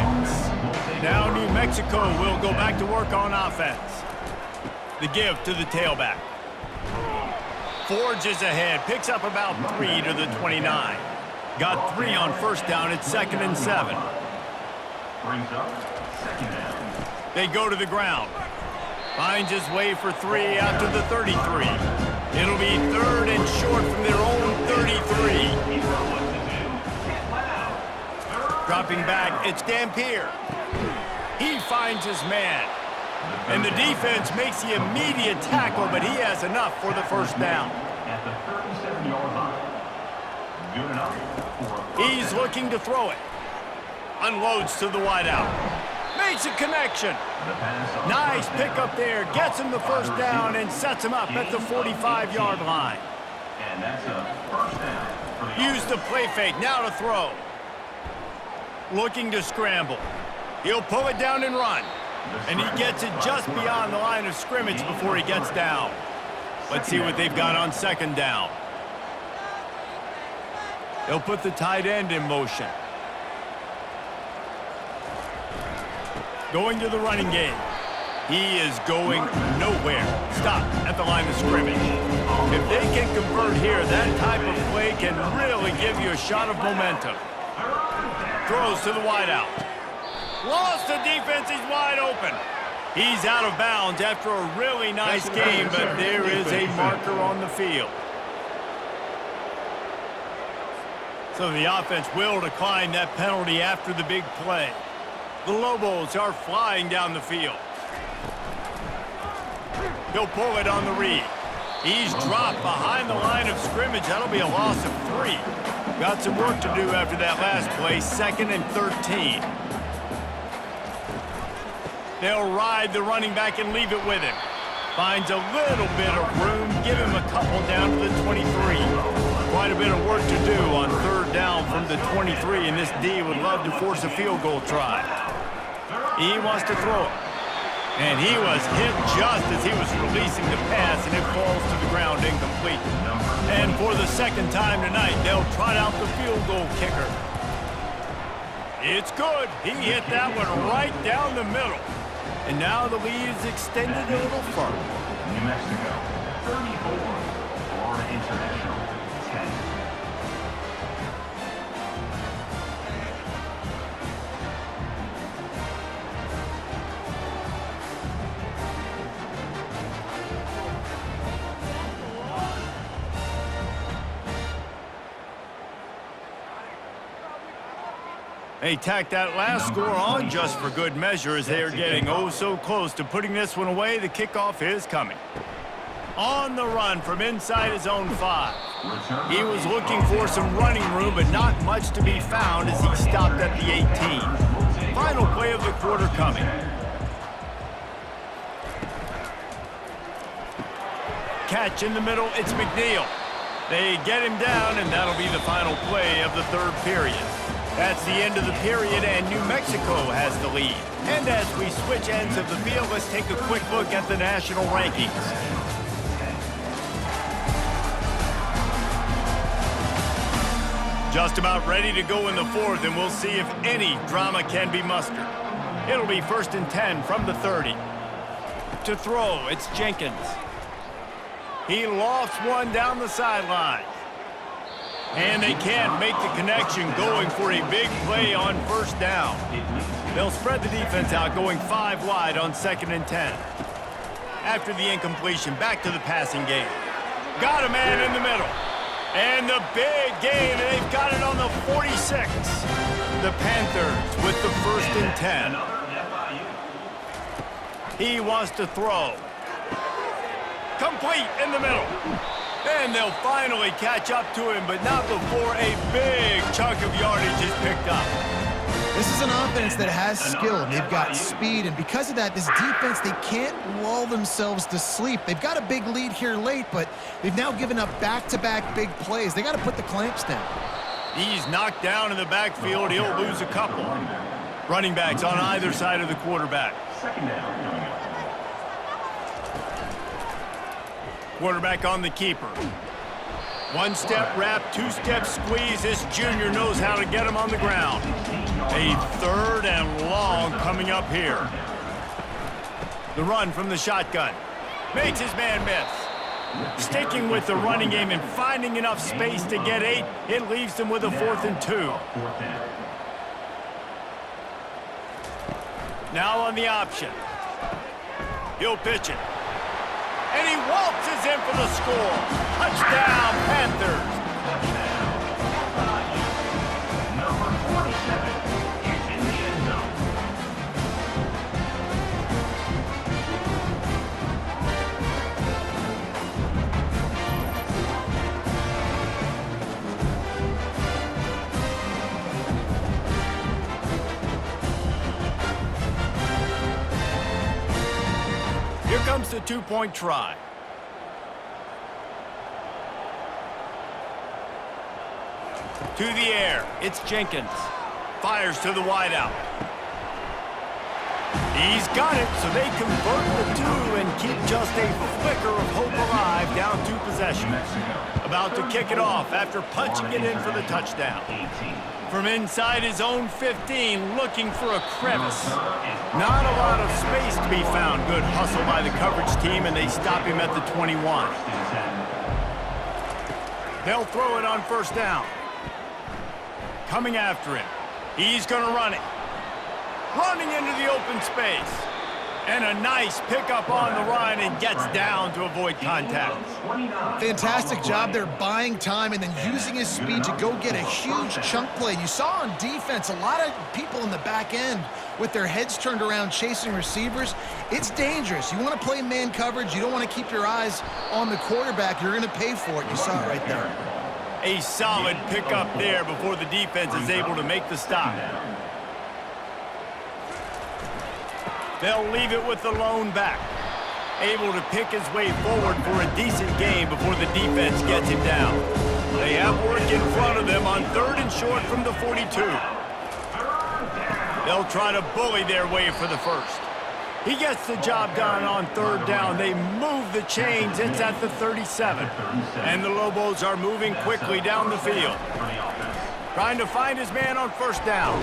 Speaker 1: Now New Mexico will go back to work on offense. The give to the tailback. Forges ahead, picks up about 3 to the 29. Got 3 on 1st down. It's 2nd and 7.
Speaker 5: Brings up 2nd down.
Speaker 1: They go to the ground. Finds his way for 3 out to the 33. It'll be 3rd and short from their own 33. Dropping back, it's Dampier. He finds his man. And the defense makes the immediate tackle, but he has enough for the 1st down.
Speaker 5: At the 37-yard line. Good enough for a
Speaker 1: He's looking to throw it. Unloads to the wideout. Makes a connection. Nice pickup there. Gets him the 1st down and sets him up at the 45-yard line.
Speaker 5: And that's a 1st down.
Speaker 1: Use the play fake. Now to throw. Looking to scramble. He'll pull it down and run. And he gets it just beyond the line of scrimmage before he gets down. Let's see what they've got on 2nd down. They'll put the tight end in motion. Going to the running game. He is going nowhere. Stop at the line of scrimmage. If they can convert here, that type of play can really give you a shot of momentum. Throws to the wideout. Lost the defense, he's wide open. He's out of bounds after a really nice game, but there is a marker on the field. So the offense will decline that penalty after the big play. The Lobos are flying down the field. He'll pull it on the read. He's dropped behind the line of scrimmage. That'll be a loss of 3. Got some work to do after that last play, 2nd and 13. They'll ride the running back and leave it with him. Finds a little bit of room. Give him a couple down to the 23. Quite a bit of work to do on 3rd down from the 23, and this D would love to force a field goal try. He wants to throw it. And he was hit just as he was releasing the pass, and it falls to the ground incomplete. And for the 2nd time tonight, they'll trot out the field goal kicker. It's good. He hit that one right down the middle. And now the lead is extended a little further.
Speaker 5: New Mexico, 34. Florida International, 10.
Speaker 1: They tacked that last score on just for good measure as they are getting oh so close to putting this one away. The kickoff is coming. On the run from inside his own 5. He was looking for some running room, but not much to be found as he stopped at the 18. Final play of the quarter coming. Catch in the middle, it's McNeil. They get him down, and that'll be the final play of the 3rd period. That's the end of the period, and New Mexico has the lead. And as we switch ends of the field, let's take a quick look at the national rankings. Just about ready to go in the fourth, and we'll see if any drama can be mustered. It'll be 1st and 10 from the 30. To throw, it's Jenkins. He lofts one down the sideline. And they can't make the connection, going for a big play on 1st down. They'll spread the defense out, going 5 wide on 2nd and 10. After the incompletion, back to the passing game. Got a man in the middle. And the big gain, and they've got it on the 46. The Panthers with the 1st and 10. He wants to throw. Complete in the middle. And they'll finally catch up to him, but not before a big chunk of yardage is picked up.
Speaker 3: This is an offense that has skill, and they've got speed, and because of that, this defense, they can't lull themselves to sleep. They've got a big lead here late, but they've now given up back-to-back big plays. They got to put the clamps down.
Speaker 1: He's knocked down in the backfield. He'll lose a couple. Running backs on either side of the quarterback. Quarterback on the keeper. 1-step wrap, 2-step squeeze. This junior knows how to get him on the ground. A 3rd and long coming up here. The run from the shotgun. Makes his man miss. Sticking with the running game and finding enough space to get 8, it leaves them with a 4th and 2. Now on the option. He'll pitch it. And he waltzes in for the score. Touchdown, Panthers.
Speaker 5: Number 47 is in the end zone.
Speaker 1: Here comes the 2-point try. To the air, it's Jenkins. Fires to the wideout. He's got it, so they convert the 2 and keep just a flicker of hope alive, down 2 possessions. About to kick it off after punching it in for the touchdown. From inside his own 15, looking for a crevice. Not a lot of space to be found. Good hustle by the coverage team, and they stop him at the 21. They'll throw it on 1st down. Coming after him. He's going to run it. Running into the open space. And a nice pickup on the run, and gets down to avoid contact.
Speaker 3: Fantastic job there buying time and then using his speed to go get a huge chunk play. You saw on defense a lot of people in the back end with their heads turned around chasing receivers. It's dangerous. You want to play man coverage. You don't want to keep your eyes on the quarterback. You're going to pay for it. You saw it right there.
Speaker 1: A solid pickup there before the defense is able to make the stop. They'll leave it with the lone back. Able to pick his way forward for a decent gain before the defense gets him down. They have work in front of them on 3rd and short from the 42. They'll try to bully their way for the 1st. He gets the job done on 3rd down. They move the chains. It's at the 37. And the Lobos are moving quickly down the field. Trying to find his man on 1st down.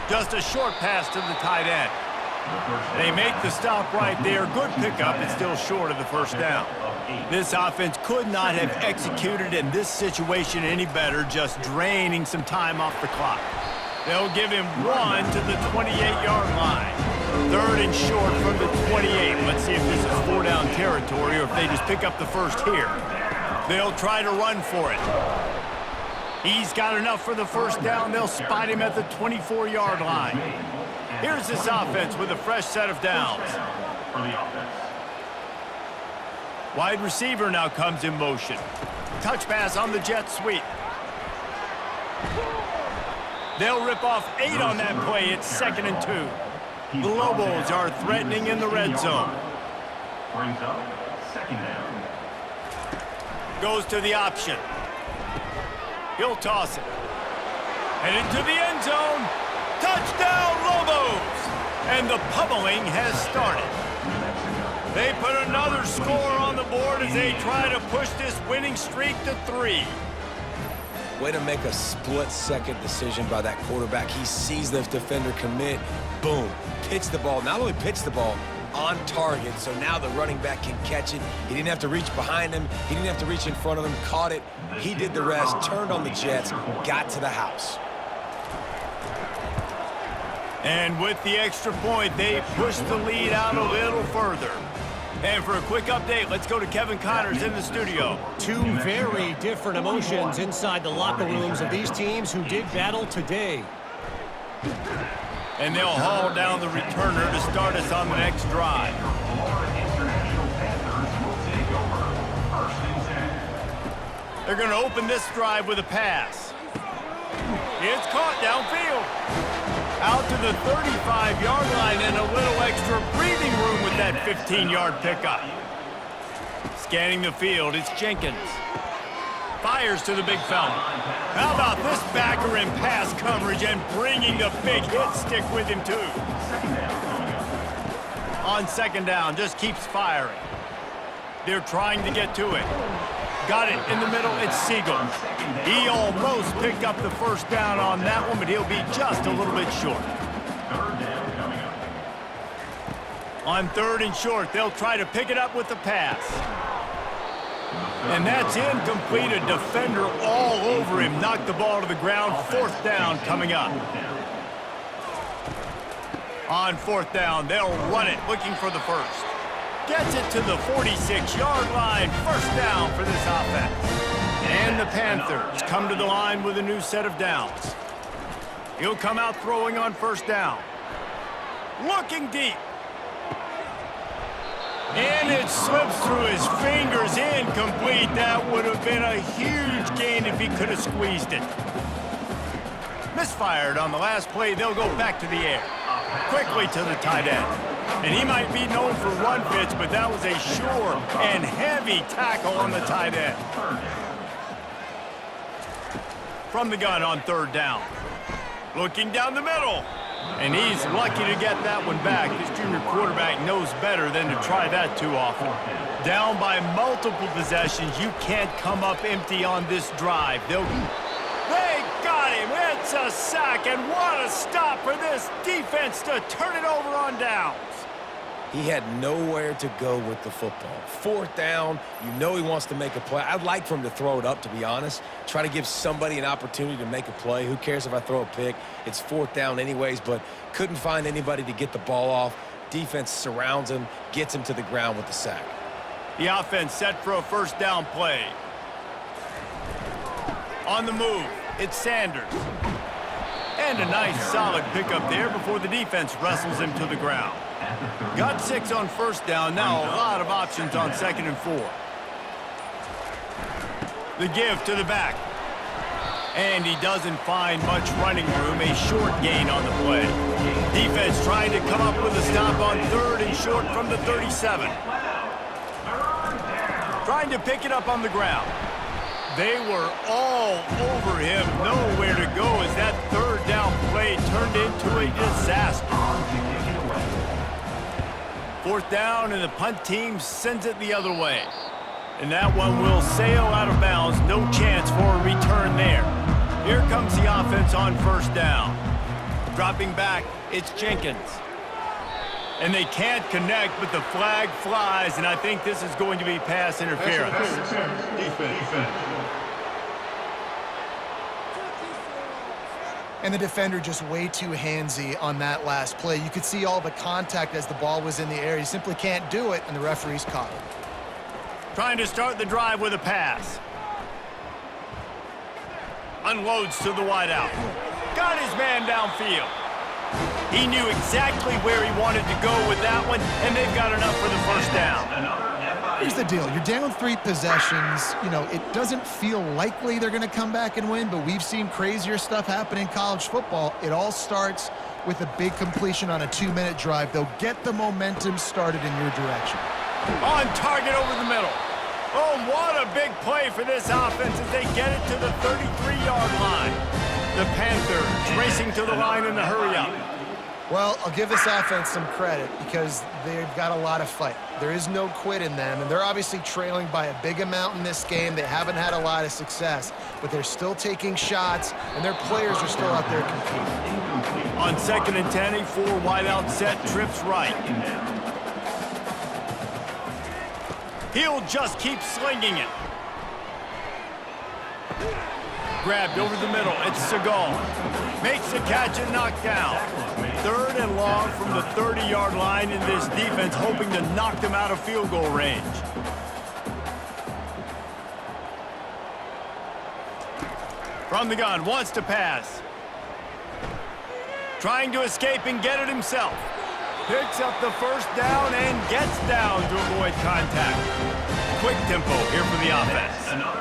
Speaker 1: Just a short pass to the tight end. They make the stop right there. Good pickup. It's still short of the 1st down. This offense could not have executed in this situation any better, just draining some time off the clock. They'll give him 1 to the 28-yard line. 3rd and short from the 28. Let's see if this is 4-down territory or if they just pick up the 1st here. They'll try to run for it. He's got enough for the 1st down. They'll spot him at the 24-yard line. Here's this offense with a fresh set of downs. Wide receiver now comes in motion. Touch pass on the jet sweep. They'll rip off 8 on that play. It's 2nd and 2. The Lobos are threatening in the red zone.
Speaker 5: Brings up 2nd down.
Speaker 1: Goes to the option. He'll toss it. And into the end zone. Touchdown, Lobos! And the pummeling has started. They put another score on the board as they try to push this winning streak to 3.
Speaker 2: Way to make a split-second decision by that quarterback. He sees the defender commit, boom, pitch the ball. Not only pitch the ball, on target, so now the running back can catch it. He didn't have to reach behind him. He didn't have to reach in front of him. Caught it. He did the rest, turned on the Jets, got to the house.
Speaker 1: And with the extra point, they pushed the lead out a little further. And for a quick update, let's go to Kevin Connors in the studio.
Speaker 4: Two very different emotions inside the locker rooms of these teams who did battle today.
Speaker 1: And they'll haul down the returner to start us on the next drive. They're going to open this drive with a pass. It's caught downfield. Out to the 35-yard line and a little extra breathing room with that 15-yard pickup. Scanning the field, it's Jenkins. Fires to the big fella. How about this backer in pass coverage and bringing the big hit stick with him, too? On second down, just keeps firing. They're trying to get to it. Got it in the middle, it's Siegel. He almost picked up the first down on that one, but he'll be just a little bit short. On third and short, they'll try to pick it up with the pass. And that's incomplete. A defender all over him. Knocked the ball to the ground. Fourth down coming up. On fourth down, they'll run it, looking for the first. Gets it to the 46-yard line. First down for this offense. And the Panthers come to the line with a new set of downs. He'll come out throwing on first down. Looking deep. And it slips through his fingers, incomplete. That would have been a huge gain if he could have squeezed it. Misfired on the last play. They'll go back to the air. Quickly to the tight end. And he might be known for run fits, but that was a sure and heavy tackle on the tight end. From the gun on third down. Looking down the middle. And he's lucky to get that one back. This junior quarterback knows better than to try that too often. Down by multiple possessions. You can't come up empty on this drive. They got him. It's a sack, and what a stop for this defense to turn it over on downs.
Speaker 2: He had nowhere to go with the football. Fourth down, you know he wants to make a play. I'd like for him to throw it up, to be honest. Try to give somebody an opportunity to make a play. Who cares if I throw a pick? It's fourth down anyways, but couldn't find anybody to get the ball off. Defense surrounds him, gets him to the ground with the sack.
Speaker 1: The offense set for a first down play. On the move, it's Sanders. And a nice solid pickup there before the defense wrestles him to the ground. Got 6 on first down. Now a lot of options on second and 4. The give to the back. And he doesn't find much running room. A short gain on the play. Defense trying to come up with a stop on third and short from the 37. Trying to pick it up on the ground. They were all over him. Nowhere to go as that third down play turned into a disaster. Fourth down, and the punt team sends it the other way. And that one will sail out of bounds. No chance for a return there. Here comes the offense on first down. Dropping back, it's Jenkins. And they can't connect, but the flag flies, and I think this is going to be pass interference.
Speaker 6: Defense.
Speaker 3: And the defender just way too handsy on that last play. You could see all the contact as the ball was in the air. You simply can't do it, and the referee's caught it.
Speaker 1: Trying to start the drive with a pass. Unloads to the wideout. Got his man downfield. He knew exactly where he wanted to go with that one, and they've got enough for the first down.
Speaker 3: Here's the deal. You're down 3 possessions. You know, it doesn't feel likely they're going to come back and win, but we've seen crazier stuff happen in college football. It all starts with a big completion on a 2-minute drive. They'll get the momentum started in your direction.
Speaker 1: On target over the middle. Oh, what a big play for this offense as they get it to the 33-yard line. The Panthers racing to the line in the hurry-up.
Speaker 3: Well, I'll give this offense some credit because they've got a lot of fight. There is no quit in them, and they're obviously trailing by a big amount in this game. They haven't had a lot of success, but they're still taking shots, and their players are still out there competing.
Speaker 1: On 2nd and 10, a 4 wideout set, trips right. He'll just keep slinging it. Grabbed over the middle. It's Seagal. Makes the catch and knocked down. 3rd and long from the 30-yard line in this defense, hoping to knock them out of field goal range. From the gun, wants to pass. Trying to escape and get it himself. Picks up the 1st down and gets down to avoid contact. Quick tempo here for the offense.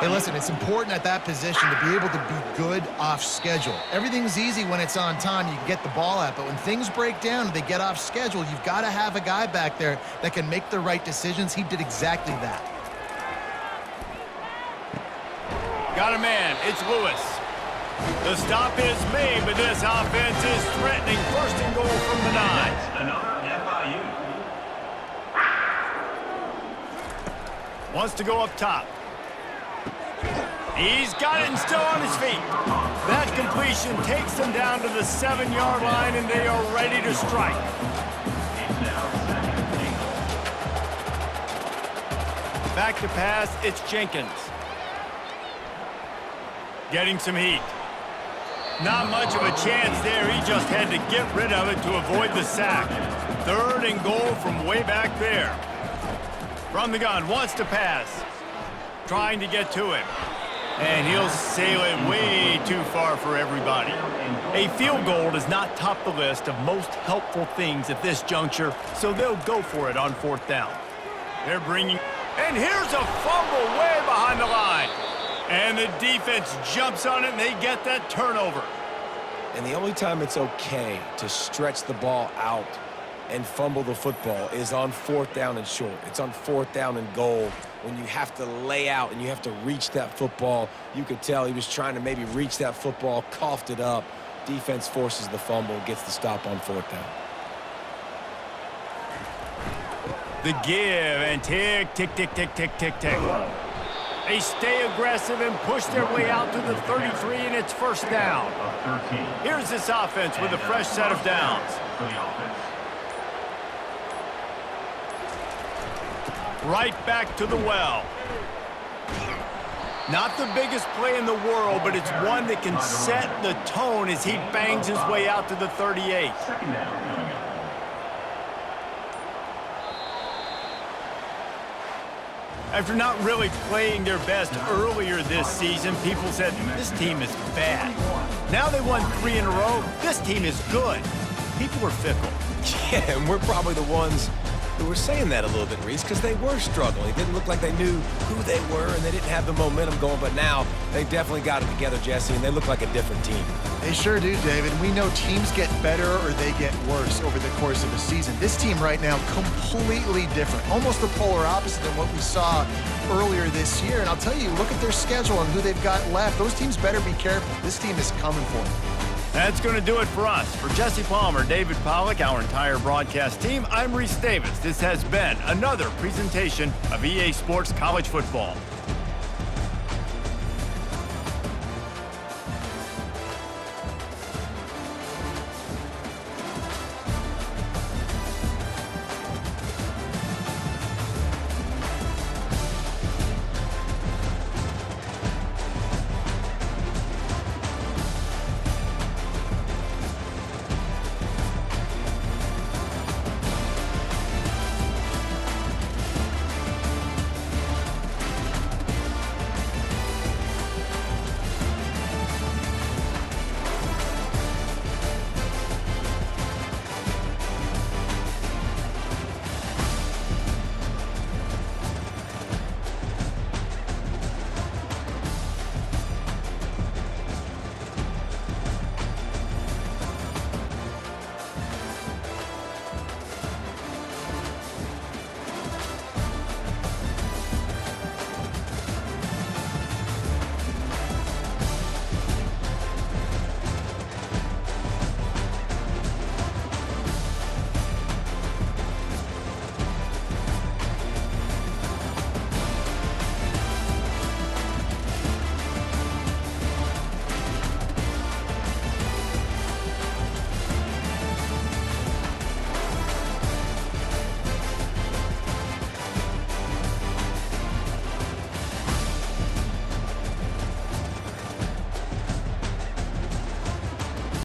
Speaker 3: Hey, listen, it's important at that position to be able to be good off schedule. Everything's easy when it's on time. You can get the ball out, but when things break down and they get off schedule, you've got to have a guy back there that can make the right decisions. He did exactly that.
Speaker 1: Got a man. It's Lewis. The stop is made, but this offense is threatening. 1st and goal from the 9.
Speaker 5: Another FIU.
Speaker 1: Wants to go up top. He's got it and still on his feet. That completion takes them down to the 7-yard line, and they are ready to strike. Back to pass, it's Jenkins. Getting some heat. Not much of a chance there. He just had to get rid of it to avoid the sack. 3rd and goal from way back there. From the gun, wants to pass. Trying to get to him. And he'll sail it way too far for everybody. A field goal does not top the list of most helpful things at this juncture, so they'll go for it on 4th down. They're bringing... And here's a fumble way behind the line. And the defense jumps on it, and they get that turnover.
Speaker 2: And the only time it's okay to stretch the ball out and fumble the football is on 4th down and short. It's on 4th down and goal. When you have to lay out and you have to reach that football, you could tell he was trying to maybe reach that football, coughed it up. Defense forces the fumble, gets the stop on 4th down.
Speaker 1: The give and tick, tick, tick, tick, tick, tick, tick. They stay aggressive and push their way out to the 33, and it's 1st down. Here's this offense with a fresh set of downs. Right back to the well. Not the biggest play in the world, but it's one that can set the tone as he bangs his way out to the 38. After not really playing their best earlier this season, people said, this team is bad. Now they won 3 in a row. This team is good. People are fickle.
Speaker 2: Yeah, and we're probably the ones who were saying that a little bit, Reese, because they were struggling. It didn't look like they knew who they were, and they didn't have the momentum going, but now they definitely got it together, Jesse, and they look like a different team.
Speaker 3: They sure do, David. We know teams get better or they get worse over the course of a season. This team right now, completely different. Almost the polar opposite than what we saw earlier this year. And I'll tell you, look at their schedule and who they've got left. Those teams better be careful. This team is coming for them.
Speaker 1: That's going to do it for us. For Jesse Palmer, David Pollack, our entire broadcast team, I'm Reese Davis. This has been another presentation of EA Sports College Football.